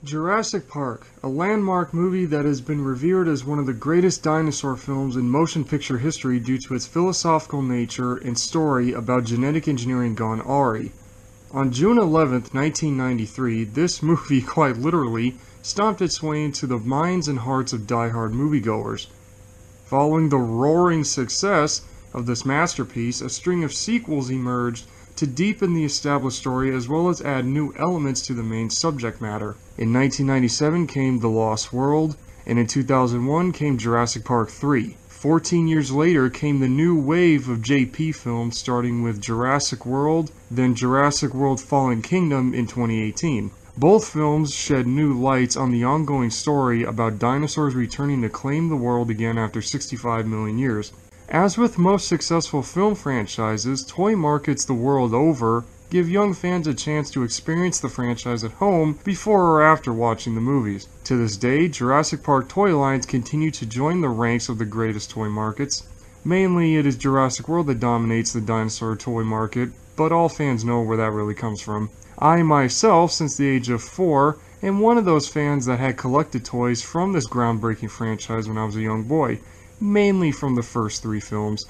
Jurassic Park, a landmark movie that has been revered as one of the greatest dinosaur films in motion picture history due to its philosophical nature and story about genetic engineering gone awry. On June 11, 1993, this movie quite literally stomped its way into the minds and hearts of die-hard moviegoers. Following the roaring success of this masterpiece, a string of sequels emerged to deepen the established story as well as add new elements to the main subject matter. In 1997 came The Lost World, and in 2001 came Jurassic Park 3. 14 years later came the new wave of JP films, starting with Jurassic World, then Jurassic World Fallen Kingdom in 2018. Both films shed new lights on the ongoing story about dinosaurs returning to claim the world again after 65 million years. As with most successful film franchises, toy markets the world over give young fans a chance to experience the franchise at home before or after watching the movies. To this day, Jurassic Park toy lines continue to join the ranks of the greatest toy markets. Mainly, it is Jurassic World that dominates the dinosaur toy market, but all fans know where that really comes from. I myself, since the age of 4, am one of those fans that had collected toys from this groundbreaking franchise when I was a young boy, mainly from the first 3 films.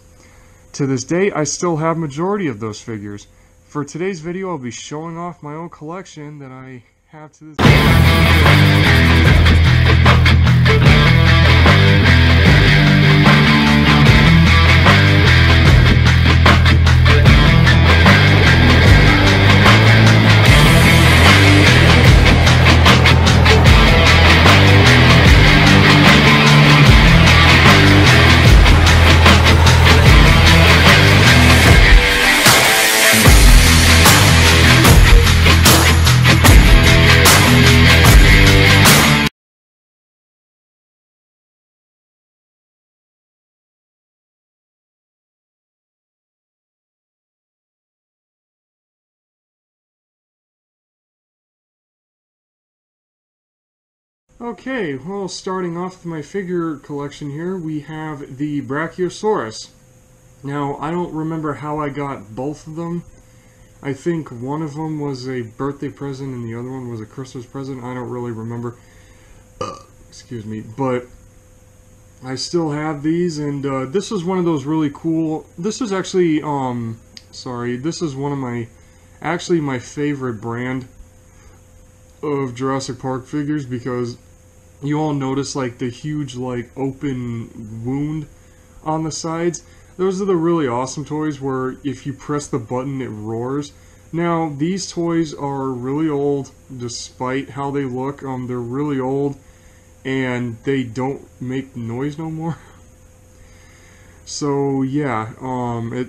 To this day, I still have majority of those figures. For today's video, I'll be showing off my own collection that I have to this Okay, well, starting off with my figure collection here, we have the Brachiosaurus. Now, I don't remember how I got both of them. I think one of them was a birthday present and the other one was a Christmas present. I don't really remember. Excuse me. But I still have these, and this is one of those really cool... This is actually, this is one of my... Actually, my favorite brand of Jurassic Park figures, because you all notice like the huge like open wound on the sides. Those are the really awesome toys where if you press the button it roars. Now these toys are really old despite how they look. They're really old and they don't make noise no more. So yeah,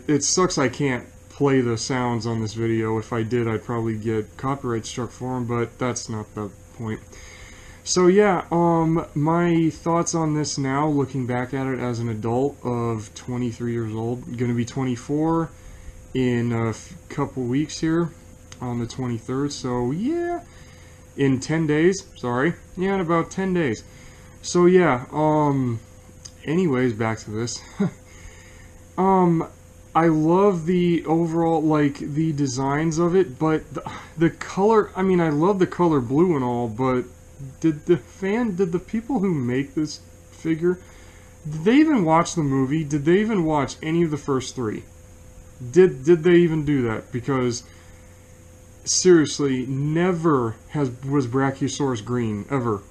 it sucks I can't play the sounds on this video. If I did, I'd probably get copyright struck for them, but that's not the point. So yeah, my thoughts on this now, looking back at it as an adult of 23 years old, gonna be 24 in a couple weeks here on the 23rd, so yeah, in 10 days, sorry, yeah, in about 10 days. So yeah, anyways, back to this. I love the overall, like, the designs of it, but the color, I mean, I love the color blue and all, but did the people who make this figure, did they even watch the movie? Did they even watch any of the first 3? Did they even do that? Because, seriously, never was Brachiosaurus green, ever.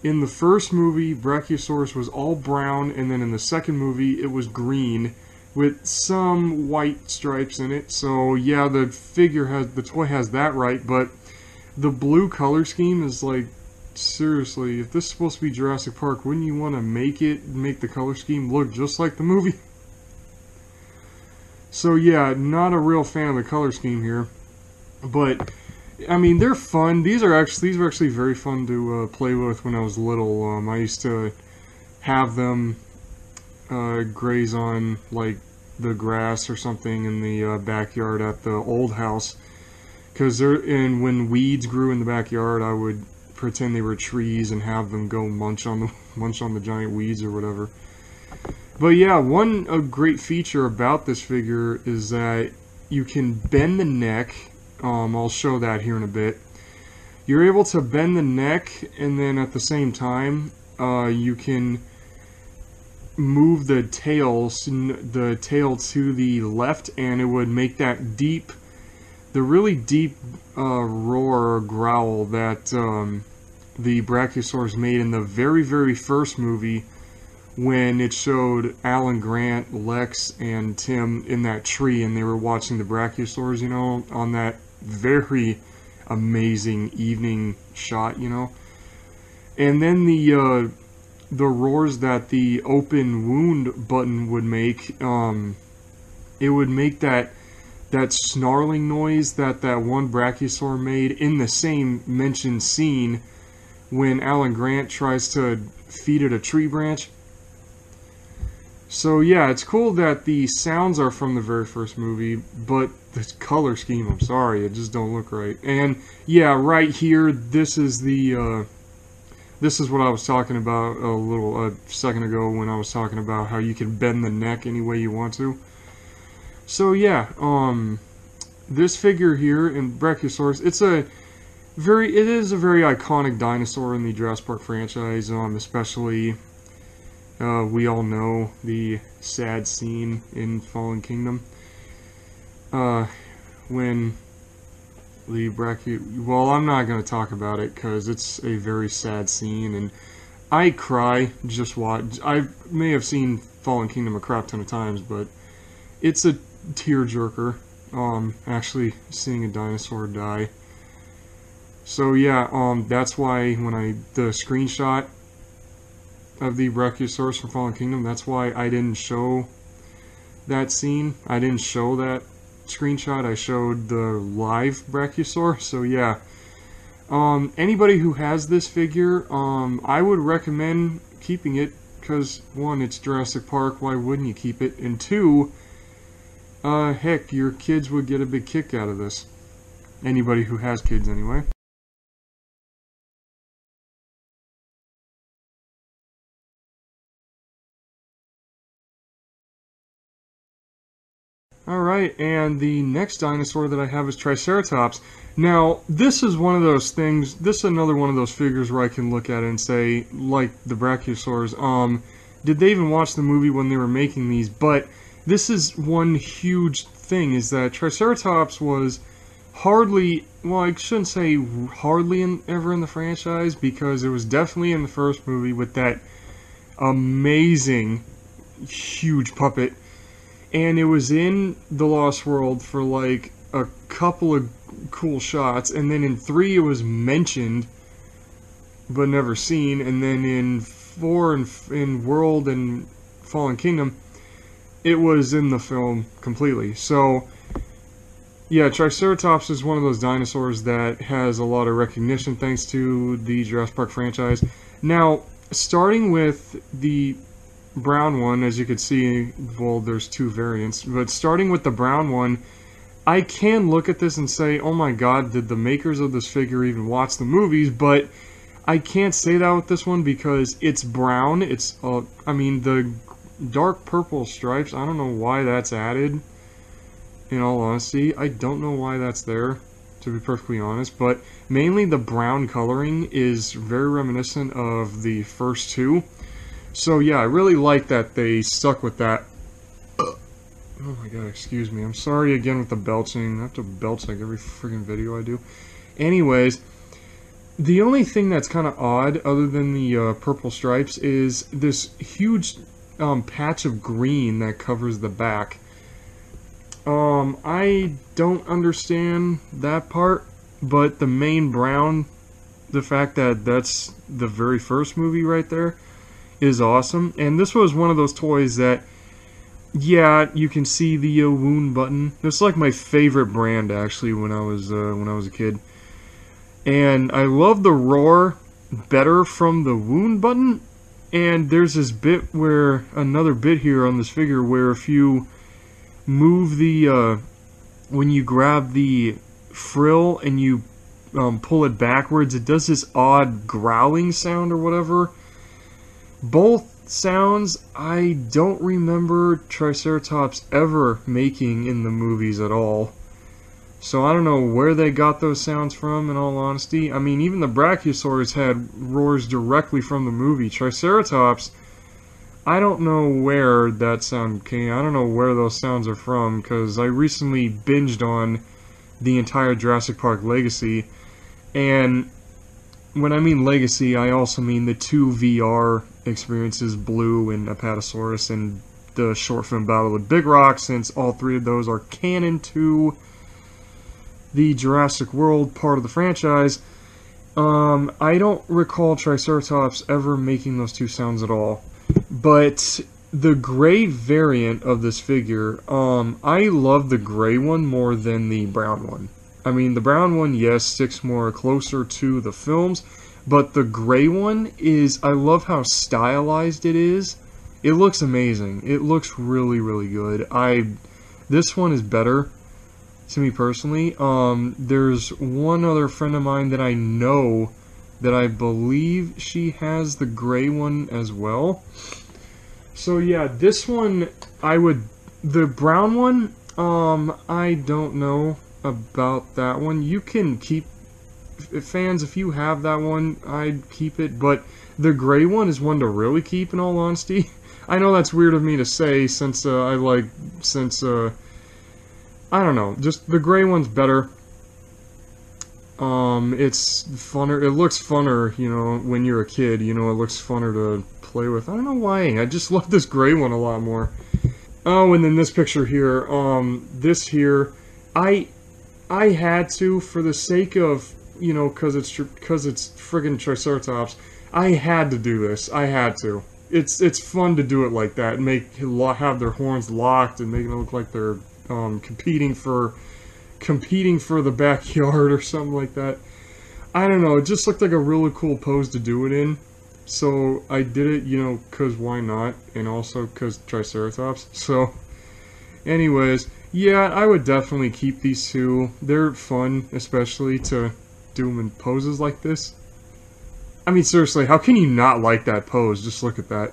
In the first movie, Brachiosaurus was all brown, and then in the second movie, it was green, with some white stripes in it. So yeah, the toy has that right, but the blue color scheme is like, seriously, if this is supposed to be Jurassic Park, wouldn't you want to make the color scheme look just like the movie? So yeah, not a real fan of the color scheme here, but I mean, they're fun. These were actually very fun to play with when I was little. I used to have them graze on like the grass or something in the backyard at the old house, because when weeds grew in the backyard, I would pretend they were trees and have them go munch on the giant weeds or whatever. But yeah, a great feature about this figure is that you can bend the neck. I'll show that here in a bit. you're able to bend the neck, and then at the same time, you can move the tail to the left, and it would make that deep, the really deep roar or growl that the Brachiosaurus made in the very, very first movie when it showed Alan Grant, Lex, and Tim in that tree, and they were watching the Brachiosaurus, you know, on that very amazing evening shot, you know. And then the roars that the open wound button would make, it would make that snarling noise that one Brachiosaur made in the same mentioned scene when Alan Grant tries to feed it a tree branch. So yeah, it's cool that the sounds are from the very first movie, but the color scheme, I'm sorry, it just don't look right. And yeah, right here, this is what I was talking about a second ago when I was talking about how you can bend the neck any way you want to. So yeah, this figure here in Brachiosaurus, it is a very iconic dinosaur in the Jurassic Park franchise, especially we all know the sad scene in Fallen Kingdom when the well, I'm not going to talk about it because it's a very sad scene, and I cry just watch. I may have seen Fallen Kingdom a crap ton of times, but it's a tearjerker, actually seeing a dinosaur die. So yeah, that's why when the screenshot of the Brachiosaurus from Fallen Kingdom, that's why I didn't show that scene. I didn't show that screenshot. I showed the live Brachiosaur. So yeah, anybody who has this figure, I would recommend keeping it, because one, it's Jurassic Park, why wouldn't you keep it? And two, heck, your kids would get a big kick out of this. Anybody who has kids, anyway. Alright, and the next dinosaur that I have is Triceratops. Now, this is one of those things, this is another one of those figures where I can look at it and say, like the Brachiosaurs, did they even watch the movie when they were making these? But this is one huge thing, is that Triceratops was hardly, well, I shouldn't say hardly ever in the franchise, because it was definitely in the first movie with that amazing, huge puppet. And it was in The Lost World for like a couple of cool shots, and then in 3 it was mentioned but never seen, and then in 4 and in World and Fallen Kingdom it was in the film completely. So yeah, Triceratops is one of those dinosaurs that has a lot of recognition thanks to the Jurassic Park franchise. Now, starting with the brown one, as you can see, well, there's 2 variants, but starting with the brown one, I can look at this and say, oh my god, did the makers of this figure even watch the movies? But I can't say that with this one because it's brown. It's, I mean, the dark purple stripes, I don't know why that's added, in all honesty. I don't know why that's there, to be perfectly honest, but mainly the brown coloring is very reminiscent of the first 2. So yeah, I really like that they stuck with that. Oh my god, excuse me. I'm sorry again with the belching. I have to belch like every friggin' video I do. Anyways, the only thing that's kind of odd, other than the purple stripes, is this huge patch of green that covers the back. I don't understand that part, but the main brown, the fact that that's the very first movie right there, is awesome. And this was one of those toys that, yeah, you can see the wound button. It's like my favorite brand, actually, when I was a kid. And I love the roar better from the wound button. And there's this bit where, another bit here on this figure, where if you move the, when you grab the frill and you pull it backwards, it does this odd growling sound or whatever. Both sounds I don't remember Triceratops ever making in the movies at all. So I don't know where they got those sounds from, in all honesty. I mean, even the Brachiosaurus had roars directly from the movie. Triceratops, I don't know where that sound came. I don't know where those sounds are from, because I recently binged on the entire Jurassic Park Legacy. And when I mean Legacy, I also mean the 2 VR experiences, Blue and Apatosaurus, and the short film Battle with Big Rock, since all 3 of those are canon to the Jurassic World part of the franchise. I don't recall Triceratops ever making those 2 sounds at all. But the gray variant of this figure, I love the gray one more than the brown one. I mean, the brown one, yes, sticks more closer to the films, but the gray one is, I love how stylized it is. It looks amazing. It looks really, really good. This one is better to me personally. There's one other friend of mine that I know that I believe she has the gray one as well. So yeah, this one, the brown one, I don't know about that one. You can keep, fans, if you have that one, I'd keep it, but the gray one is one to really keep, in all honesty. I know that's weird of me to say, since, I don't know, just the gray one's better. It's funner, it looks funner, you know, when you're a kid, you know, it looks funner to play with. I don't know why, I just love this gray one a lot more. Oh, and then this picture here, this here, I had to, for the sake of, you know, cause it's friggin' Triceratops, I had to do this, I had to. It's fun to do it like that, and have their horns locked, and make it look like they're, competing for the backyard or something like that. I don't know, it just looked like a really cool pose to do it in. So I did it, you know, cause why not? And also cause Triceratops. So, anyways, yeah, I would definitely keep these 2. They're fun, especially to do them in poses like this. I mean, seriously, how can you not like that pose? Just look at that.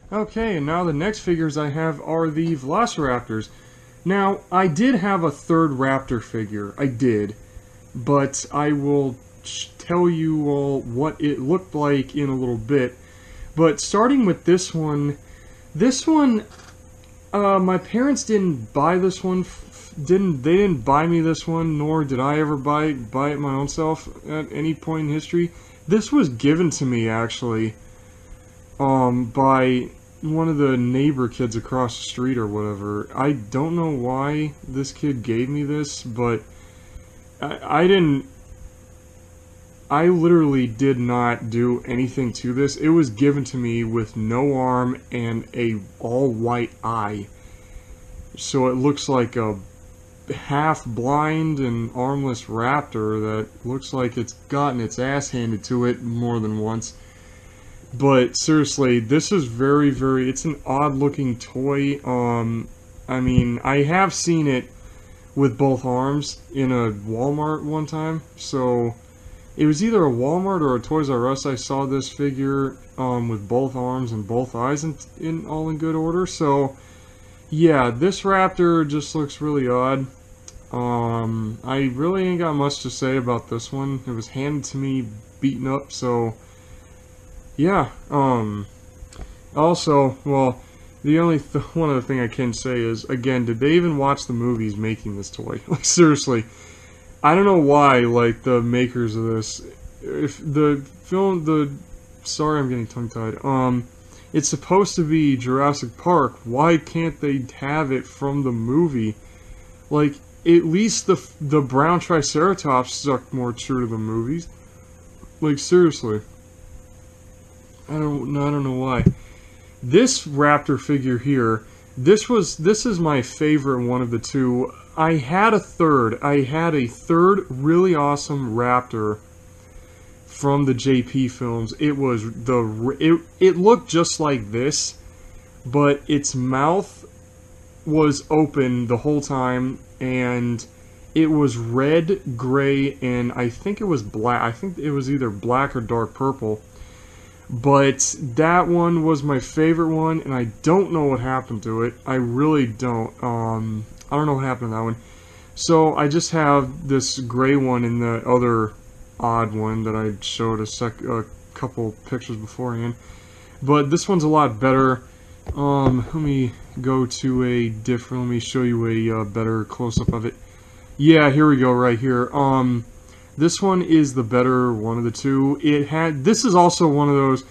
Okay, and now the next figures I have are the Velociraptors. Now, I did have a third raptor figure, I did, but I will tell you all what it looked like in a little bit. But starting with this one, my parents didn't buy this one, they didn't buy me this one, nor did I ever buy it my own self at any point in history. This was given to me, actually, by one of the neighbor kids across the street or whatever. I don't know why this kid gave me this, but I literally did not do anything to this. It was given to me with no arm and a all-white eye. So it looks like a half-blind and armless raptor that looks like it's gotten its ass handed to it more than once. But seriously, this is very, very, it's an odd-looking toy. I mean, I have seen it with both arms in a Walmart one time, so it was either a Walmart or a Toys R Us. I saw this figure with both arms and both eyes all in good order. So yeah, this raptor just looks really odd. I really ain't got much to say about this one. It was handed to me beaten up, so yeah. Also, well, the only one other thing I can say is, again, did they even watch the movies making this toy? Like, seriously, I don't know why, like, the makers of this, if the film, sorry, I'm getting tongue-tied, it's supposed to be Jurassic Park, why can't they have it from the movie? Like, at least the brown Triceratops stuck more true to the movies. Like, seriously. I don't know why. This raptor figure here, this is my favorite one of the 2. I had a third really awesome raptor from the JP films. It was it looked just like this, but its mouth was open the whole time, and it was red, gray, and I think it was black. I think it was either black or dark purple. But that one was my favorite one, and I don't know what happened to it. I really don't. I don't know what happened to that one. So I just have this gray one and the other odd one that I showed a couple pictures beforehand. But this one's a lot better. Let me go to a different. Let me show you a better close-up of it. Yeah, here we go, right here. This one is the better one of the two. This is also one of those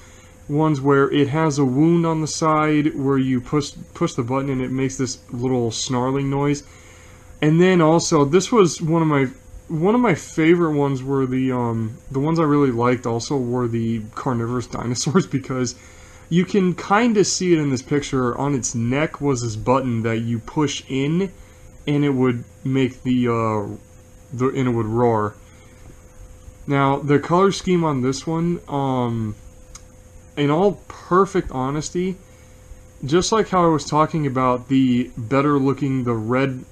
ones where it has a wound on the side where you push the button and it makes this little snarling noise. And then also, this was one of my favorite ones. Were the ones I really liked also were the carnivorous dinosaurs, because you can kind of see it in this picture. On its neck was this button that you push in, and it would make and it would roar. Now, the color scheme on this one, in all perfect honesty, just like how I was talking about the better looking, the red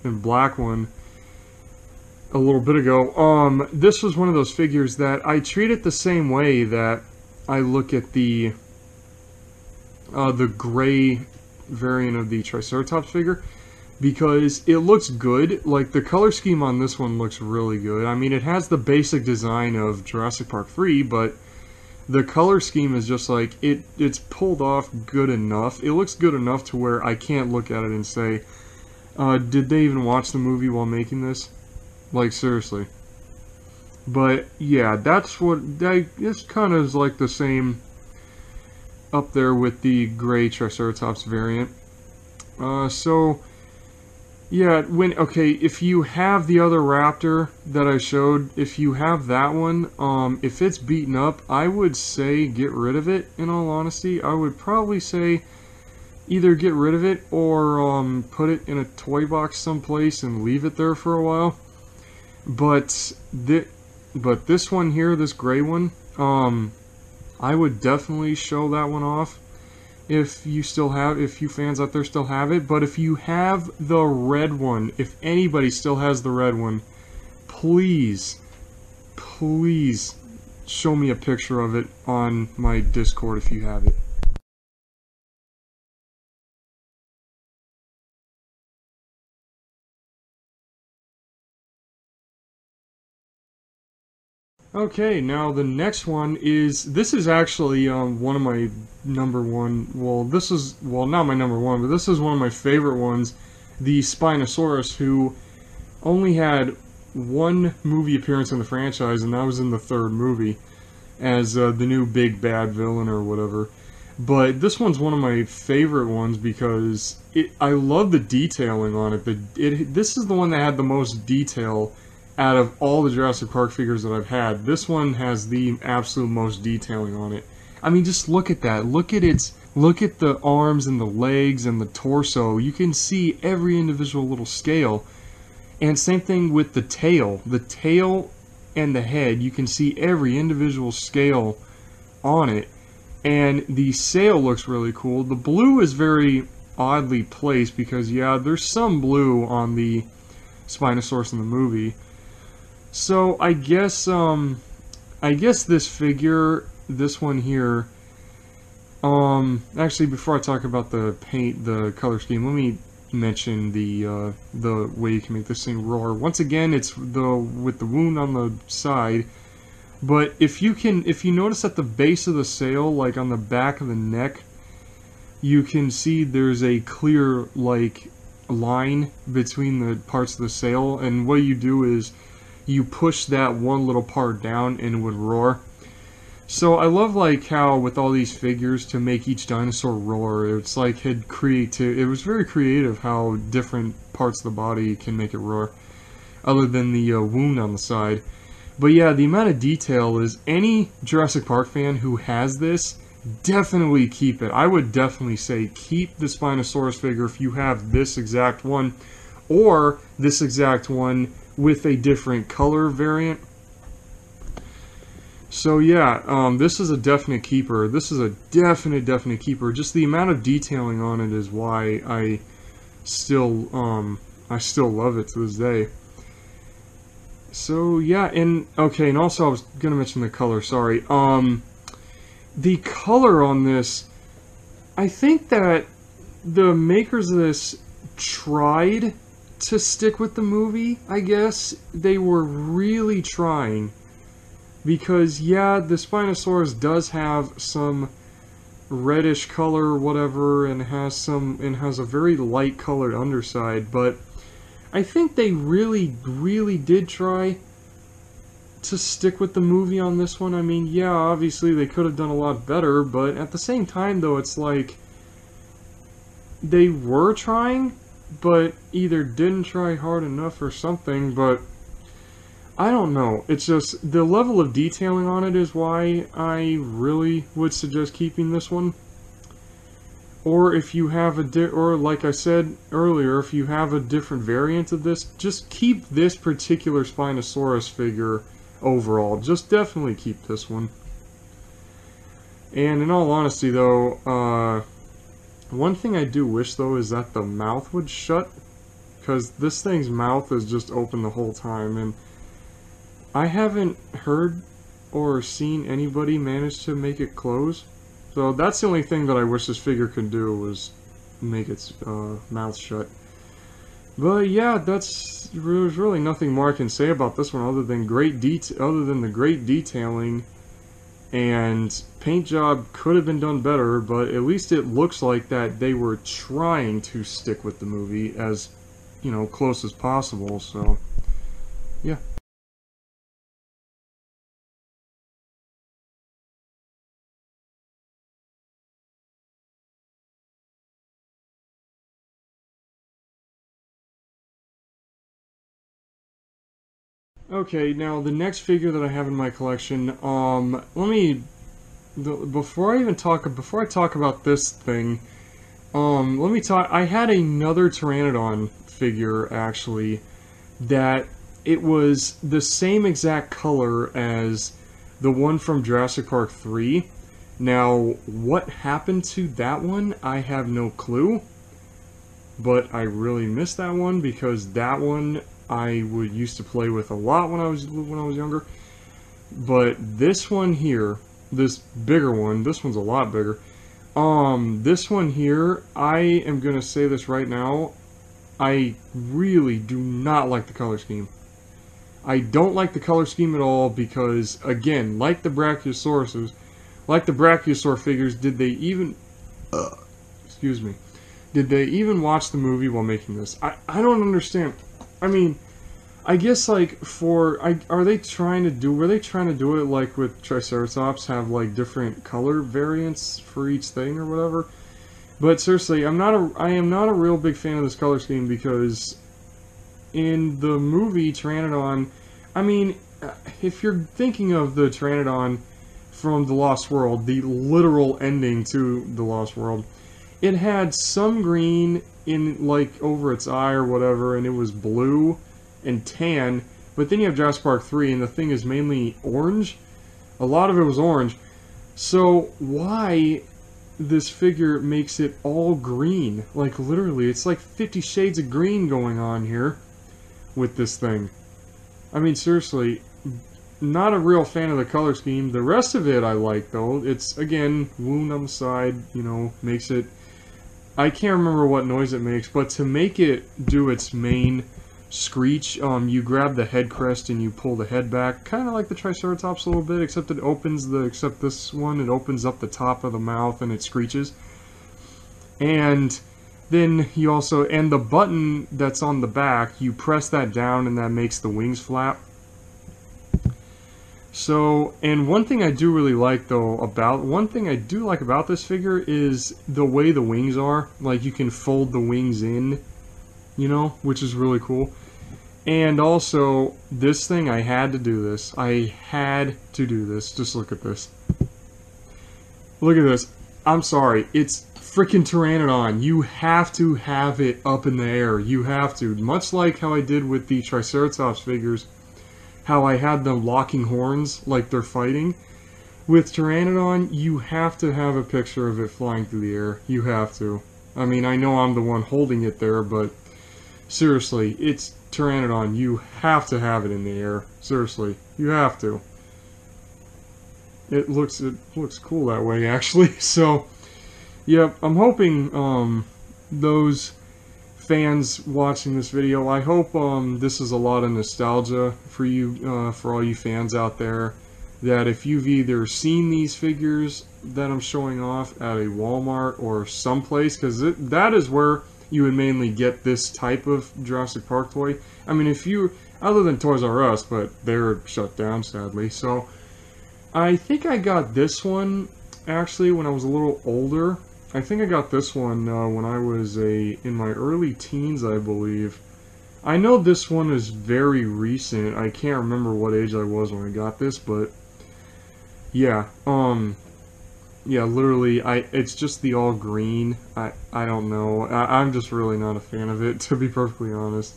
and black one a little bit ago, this was one of those figures that I treat it the same way that I look at the gray variant of the Triceratops figure, because it looks good. Like, the color scheme on this one looks really good. I mean, it has the basic design of Jurassic Park 3, but the color scheme is just like, it's pulled off good enough. It looks good enough to where I can't look at it and say, did they even watch the movie while making this? Like, seriously. But, yeah, this kind of is like the same up there with the gray Triceratops variant. So, yeah, if you have the other raptor that I showed, if you have that one, if it's beaten up, I would say get rid of it, in all honesty. I would probably say either get rid of it or put it in a toy box someplace and leave it there for a while. But this one here, this gray one, I would definitely show that one off. If you fans out there still have it. But if you have the red one, if anybody still has the red one, please show me a picture of it on my Discord if you have it. Okay, now the next one this is actually one of my number one, not my number one, but this is one of my favorite ones, the Spinosaurus, who only had one movie appearance in the franchise, and that was in the third movie, as the new big bad villain or whatever. But this one's one of my favorite ones because I love the detailing on it. This is the one that had the most detail out of all the Jurassic Park figures that I've had. This one has the absolute most detailing on it. I mean, just look at that. Look at the arms and the legs and the torso. You can see every individual little scale. And same thing with the tail. The tail and the head, you can see every individual scale on it. And the sail looks really cool. The blue is very oddly placed because, yeah, there's some blue on the Spinosaurus in the movie. So I guess this figure, this one here, actually before I talk about the color scheme, let me mention the way you can make this thing roar. Once again, it's with the wound on the side. But if you notice at the base of the sail, like on the back of the neck, you can see there's a clear like line between the parts of the sail, and what you do is you push that one little part down and it would roar. So I love like how with all these figures to make each dinosaur roar, it's like it was very creative how different parts of the body can make it roar, other than the wound on the side. But yeah, the amount of detail is, any Jurassic Park fan who has this, definitely keep it. I would definitely say keep the Spinosaurus figure if you have this exact one, or this exact one with a different color variant. So yeah, this is a definite keeper. This is a definite keeper. Just the amount of detailing on it is why I still love it to this day. So yeah, and okay, and also I was gonna mention the color. Sorry. The color on this, I think that the makers of this tried to stick with the movie. I guess they were really trying. Because, yeah, the Spinosaurus does have some reddish color or whatever, and has a very light colored underside, but I think they really did try to stick with the movie on this one. I mean, yeah, obviously they could have done a lot better, but at the same time, though, it's like they were trying, but either didn't try hard enough or something, but I don't know. It's just the level of detailing on it is why I really would suggest keeping this one. Or if you have or like I said earlier, if you have a different variant of this, just keep this particular Spinosaurus figure overall. Just definitely keep this one. And in all honesty, though, one thing I do wish, though, is that the mouth would shut, because this thing's mouth is just open the whole time, and I haven't heard or seen anybody manage to make it close. So that's the only thing that I wish this figure could do, was make its mouth shut. But yeah, there's really nothing more I can say about this one other than the great detailing, and paint job could have been done better, but at least it looks like that they were trying to stick with the movie as, you know, close as possible. So yeah. Okay, now the next figure that I have in my collection, before I talk about this thing, I had another pteranodon figure, actually, that it was the same exact color as the one from Jurassic Park 3. Now, what happened to that one, I have no clue, but I really miss that one, because that one I would used to play with a lot when I was younger. But this one here, this bigger one, this one's a lot bigger. This one here, I am gonna say this right now, I really do not like the color scheme. I don't like the color scheme at all, because again, like the Brachiosaurus figures, did they even excuse me, did they even watch the movie while making this? I don't understand. I mean, I guess, like, were they trying to do it like with Triceratops, have like different color variants for each thing or whatever? But seriously, I am not a real big fan of this color scheme, because in the movie Pteranodon, I mean, if you're thinking of the Pteranodon from The Lost World, the literal ending to The Lost World, it had some green in, like, over its eye or whatever, and it was blue and tan, but then you have Jurassic Park 3, and the thing is mainly orange. A lot of it was orange. So why this figure makes it all green? Like, literally, it's like 50 shades of green going on here with this thing. I mean, seriously, not a real fan of the color scheme. The rest of it I like, though. It's, again, wound on the side, you know, makes it... I can't remember what noise it makes, but to make it do its main screech, you grab the head crest and you pull the head back, kind of like the Triceratops a little bit, except this one, it opens up the top of the mouth and it screeches. And then you also, and the button that's on the back, you press that down and that makes the wings flap. So, and one thing I do like about this figure is the way the wings are. Like, you can fold the wings in, you know, which is really cool. And also, this thing, I had to do this. I had to do this. Just look at this. Look at this. I'm sorry. It's freaking Pteranodon. You have to have it up in the air. You have to. Much like how I did with the Triceratops figures. how I had them locking horns like they're fighting. With Pteranodon, you have to have a picture of it flying through the air. You have to. I mean, I know I'm the one holding it there, but seriously, it's Pteranodon. You have to have it in the air. Seriously, you have to. It looks cool that way, actually. So, yep, I'm hoping those fans watching this video, I hope this is a lot of nostalgia for you, for all you fans out there. That if you've either seen these figures that I'm showing off at a Walmart or someplace, because that is where you would mainly get this type of Jurassic Park toy. I mean, if you, other than Toys R Us, but they're shut down sadly. So I think I got this one actually when I was a little older. I think I got this one when I was in my early teens, I believe. I know this one is very recent. I can't remember what age I was when I got this, but yeah, yeah, literally, it's just the all green. I don't know. I'm just really not a fan of it, to be perfectly honest.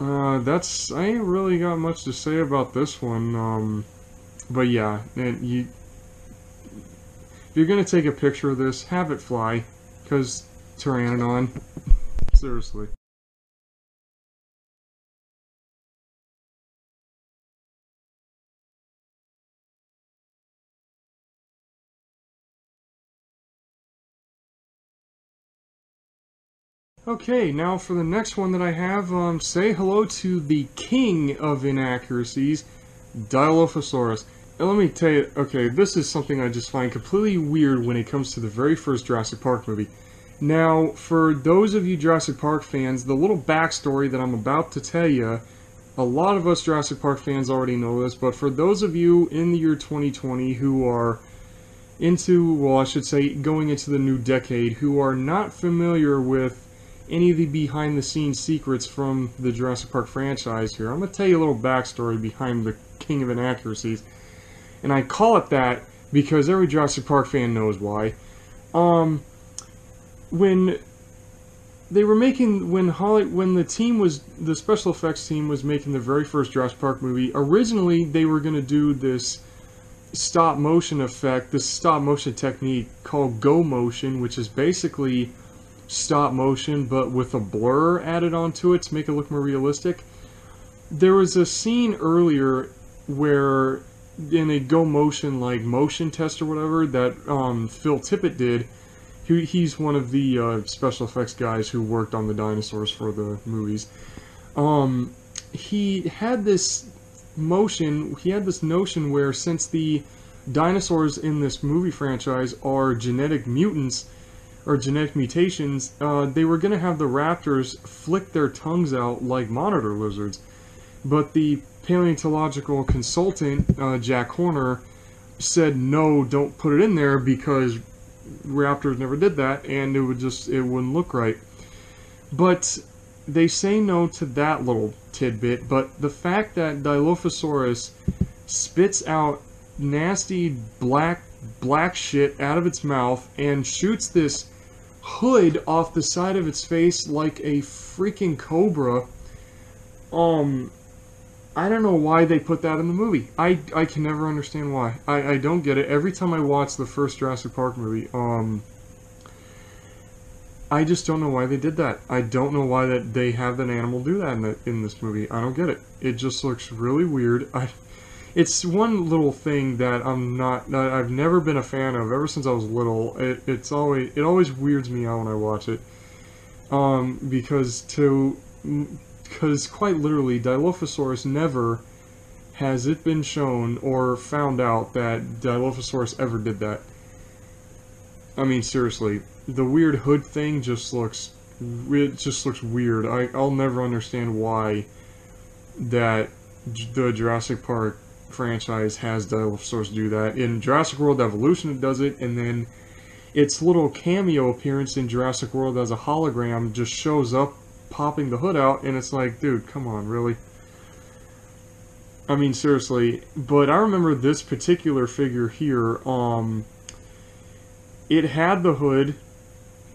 I ain't really got much to say about this one. But yeah, and if you're gonna take a picture of this, have it fly, cause Pteranodon. Seriously. Okay, now for the next one that I have, say hello to the king of inaccuracies, Dilophosaurus. And let me tell you, okay, this is something I just find completely weird when it comes to the very first Jurassic Park movie. Now, for those of you Jurassic Park fans, the little backstory that I'm about to tell you, a lot of us Jurassic Park fans already know this, but for those of you in the year 2020 who are into, well, I should say, going into the new decade, who are not familiar with any of the behind-the-scenes secrets from the Jurassic Park franchise here, I'm going to tell you a little backstory behind the King of Inaccuracies. And I call it that because every Jurassic Park fan knows why. When they were making, when the special effects team was making the very first Jurassic Park movie, originally they were going to do this stop motion effect, this stop motion technique called go motion, which is basically stop motion but with a blur added onto it to make it look more realistic. There was a scene earlier where in a go motion, like motion test or whatever, that Phil Tippett did. He's one of the special effects guys who worked on the dinosaurs for the movies. He had this notion where, since the dinosaurs in this movie franchise are genetic mutants, or genetic mutations, they were going to have the raptors flick their tongues out like monitor lizards. But the paleontological consultant, Jack Horner, said no, don't put it in there because raptors never did that and it wouldn't look right. But they say no to that little tidbit, but the fact that Dilophosaurus spits out nasty black shit out of its mouth and shoots this hood off the side of its face like a freaking cobra. I don't know why they put that in the movie. I can never understand why. I don't get it. Every time I watch the first Jurassic Park movie, I just don't know why they did that. I don't know why that they have that animal do that in this movie. I don't get it. It just looks really weird. It's one little thing that I've never been a fan of ever since I was little. It always weirds me out when I watch it. Because quite literally, Dilophosaurus never has it been shown or found out that Dilophosaurus ever did that. I mean, seriously, the weird hood thing just looks weird. I'll never understand why that the Jurassic Park franchise has Dilophosaurus do that. In Jurassic World Evolution it does it, and then its little cameo appearance in Jurassic World as a hologram just shows up popping the hood out, and it's like, dude, come on, really? I mean, seriously. But I remember this particular figure here, it had the hood.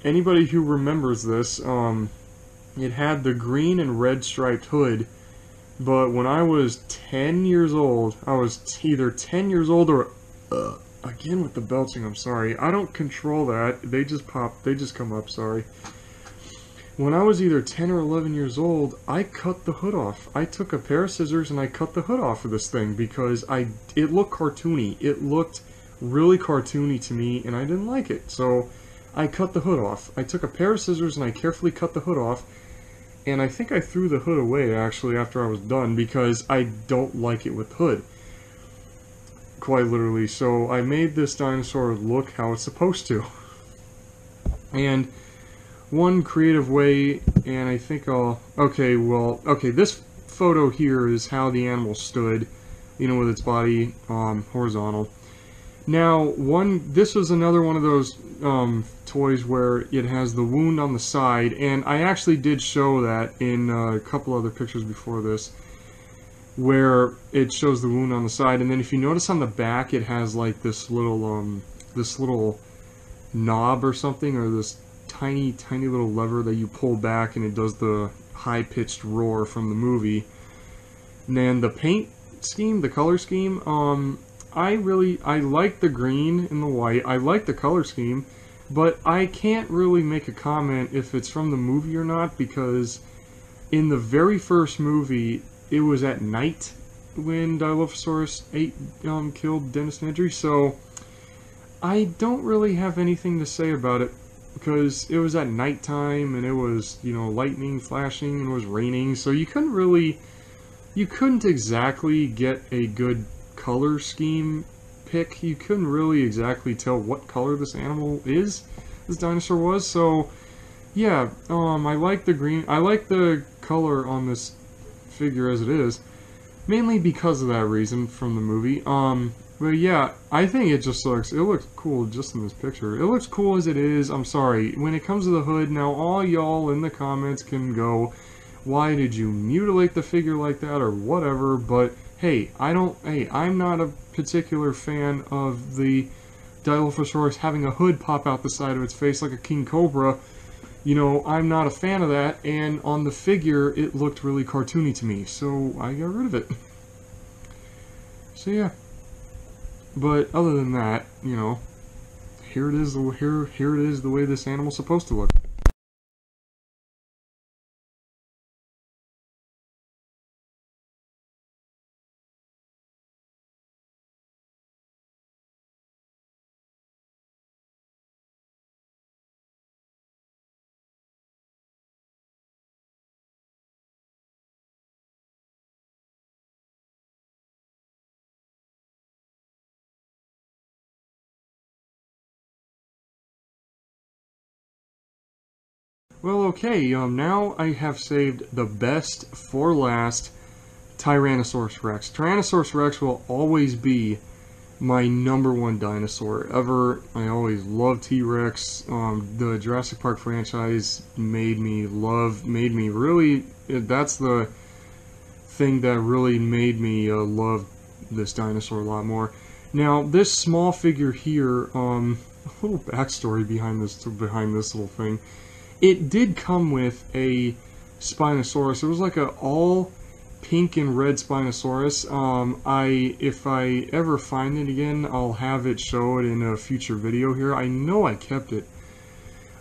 Anybody who remembers this, it had the green and red striped hood But when I was 10 years old, I was either 10 years old or... again with the belching, I'm sorry. I don't control that. They just pop, they just come up, sorry. When I was either 10 or 11 years old, I cut the hood off. I took a pair of scissors and I cut the hood off of this thing because it looked cartoony. It looked really cartoony to me and I didn't like it. So I cut the hood off. I took a pair of scissors and I carefully cut the hood off. And I think I threw the hood away actually after I was done because I don't like it with hood. Quite literally. So I made this dinosaur look how it's supposed to. And one creative way, and I think I'll... Okay, this photo here is how the animal stood, you know, with its body horizontal. Now, this was another one of those toys where it has the wound on the side, and I actually did show that in a couple other pictures before this, where it shows the wound on the side, and then if you notice on the back, it has like this little knob or something, or this tiny little lever that you pull back and it does the high-pitched roar from the movie. And then the paint scheme, the color scheme, I like the green and the white. I like the color scheme, but I can't really make a comment if it's from the movie or not, because in the very first movie, it was at night when Dilophosaurus killed Dennis Nedry, so I don't really have anything to say about it, because it was at nighttime and it was, you know, lightning flashing and it was raining, so you couldn't exactly get a good color scheme pick. You couldn't really exactly tell what color this dinosaur was, so yeah, I like the green, I like the color on this figure as it is, mainly because of that reason from the movie. But yeah, I think it looks cool just in this picture. It looks cool as it is. I'm sorry. When it comes to the hood, now all y'all in the comments can go, why did you mutilate the figure like that or whatever, but hey, I'm not a particular fan of the Dilophosaurus having a hood pop out the side of its face like a king cobra. You know, I'm not a fan of that, and on the figure, it looked really cartoony to me, so I got rid of it. So yeah. But other than that, you know, here it is the way this animal's supposed to look. Well, okay, now I have saved the best for last, Tyrannosaurus Rex. Tyrannosaurus Rex will always be my #1 dinosaur ever. I always loved T-Rex. The Jurassic Park franchise made me really, that's the thing that really made me love this dinosaur a lot more. Now, this small figure here, a little backstory behind this little thing. It did come with a Spinosaurus. It was like a all pink and red Spinosaurus. If I ever find it again, I'll have it show it in a future video here. I know I kept it.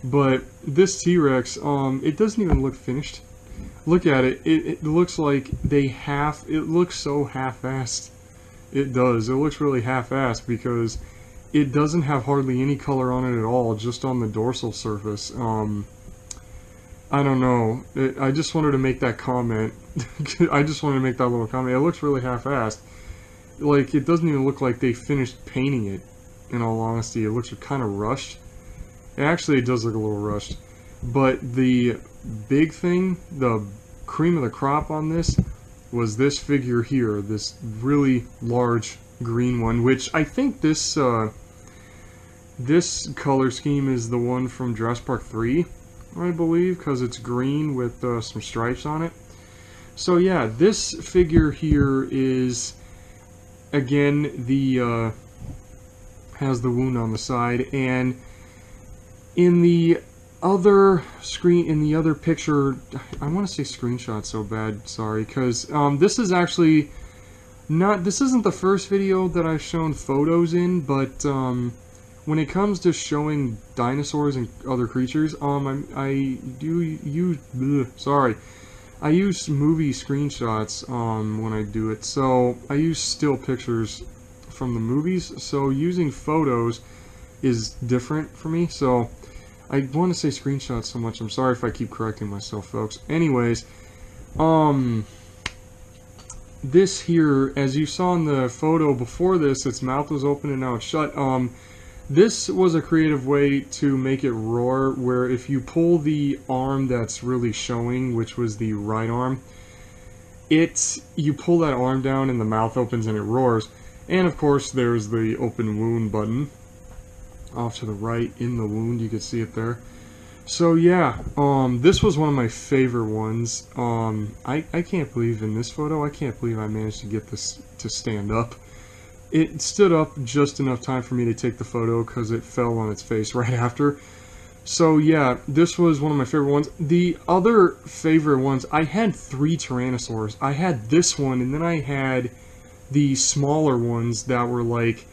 But this T-Rex, it doesn't even look finished. Look at it. It looks like it looks so half-assed. It does. It looks really half-assed because it doesn't have hardly any color on it at all, just on the dorsal surface. I don't know. I just wanted to make that comment. I just wanted to make that little comment. It looks really half-assed. Like, it doesn't even look like they finished painting it, in all honesty. It looks kind of rushed. Actually, it does look a little rushed. But the big thing, the cream of the crop on this, was this figure here. This really large green one, which I think this color scheme is the one from Jurassic Park 3. I believe, because it's green with some stripes on it. So yeah, this figure here is, again, has the wound on the side, and in the other picture, I want to say screenshot so bad, sorry, because this is actually this isn't the first video that I've shown photos in, but when it comes to showing dinosaurs and other creatures, I use movie screenshots when I do it. So I use still pictures from the movies, so using photos is different for me. So I want to say screenshots so much. I'm sorry if I keep correcting myself, folks. Anyways, this here, as you saw in the photo before this, its mouth was open and now it's shut. This was a creative way to make it roar, where if you pull the arm that's really showing, which was the right arm, you pull that arm down and the mouth opens and it roars. And of course there's the open wound button off to the right in the wound, you can see it there. So yeah, this was one of my favorite ones. I can't believe in this photo, I can't believe I managed to get this to stand up. It stood up just enough time for me to take the photo because it fell on its face right after. So yeah, this was one of my favorite ones. The other favorite ones, I had 3 Tyrannosaurs. I had this one, and then I had the smaller ones that were like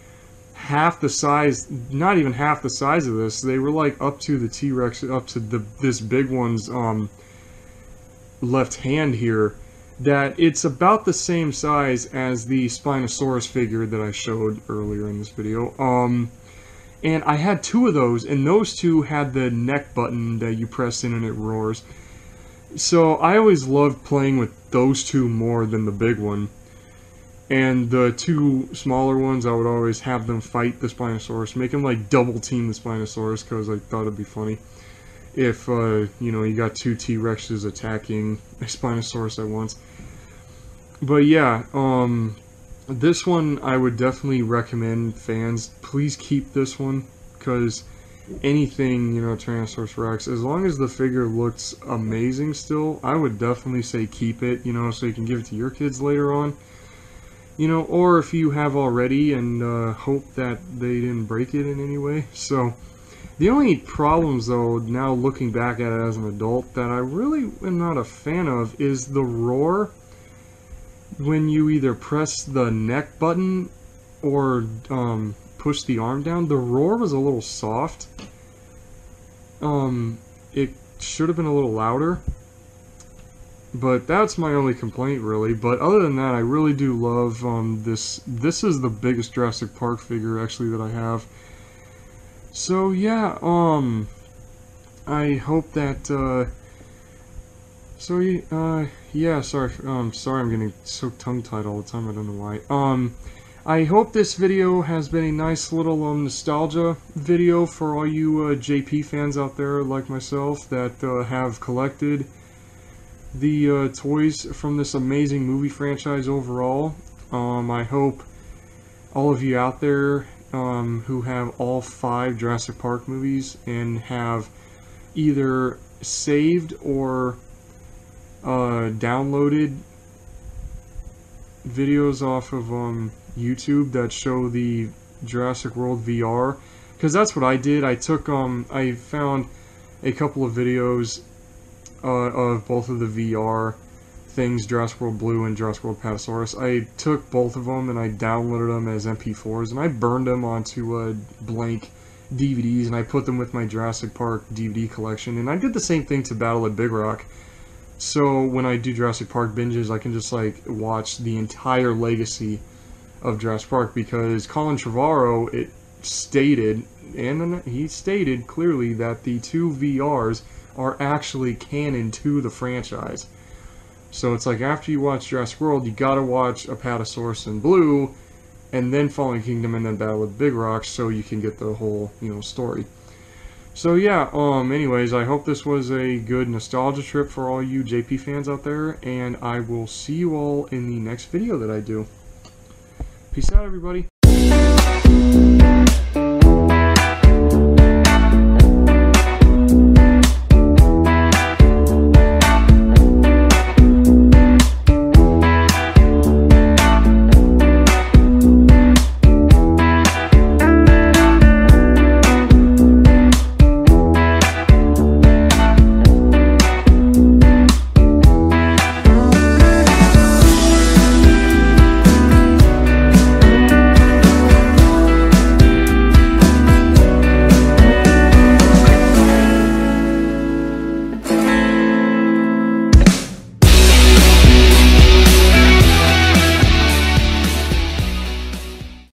half the size, not even half the size of this. They were like up to the T-Rex, up to this big one's left hand here. That it's about the same size as the Spinosaurus figure that I showed earlier in this video. And I had 2 of those, and those 2 had the neck button that you press in and it roars. So I always loved playing with those 2 more than the big one. And the 2 smaller ones, I would always have them fight the Spinosaurus, make them like double team the Spinosaurus, because I thought it'd be funny if, you know, you got 2 T-Rexes attacking a Spinosaurus at once. But yeah, this one I would definitely recommend fans. Please keep this one, because anything, you know, Tyrannosaurus Rex, as long as the figure looks amazing still, I would definitely say keep it, you know, so you can give it to your kids later on. You know, or if you have already and hope that they didn't break it in any way. So the only problems, though, now looking back at it as an adult, that I really am not a fan of is the roar when you either press the neck button or push the arm down. The roar was a little soft. It should have been a little louder. But that's my only complaint, really. But other than that, I really do love this. This is the biggest Jurassic Park figure, actually, that I have. So yeah, I hope that, yeah, sorry, sorry I'm getting so tongue-tied all the time, I don't know why. I hope this video has been a nice little, nostalgia video for all you, JP fans out there like myself that, have collected the, toys from this amazing movie franchise overall. I hope all of you out there who have all 5 Jurassic Park movies and have either saved or downloaded videos off of YouTube that show the Jurassic World VR, because that's what I did. I took I found a couple of videos of both of the VR things, Jurassic World Blue and Jurassic World Pteranodon. I took both of them and I downloaded them as MP4s and I burned them onto blank DVDs and I put them with my Jurassic Park DVD collection. And I did the same thing to Battle at Big Rock. So when I do Jurassic Park binges, I can just like watch the entire legacy of Jurassic Park, because Colin Trevorrow, he stated clearly that the 2 VRs are actually canon to the franchise. So it's like after you watch Jurassic World, you gotta watch Apatosaurus and Blue, and then Fallen Kingdom, and then Battle of Big Rock, so you can get the whole, you know, story. So yeah, anyways, I hope this was a good nostalgia trip for all you JP fans out there, and I will see you all in the next video that I do. Peace out, everybody.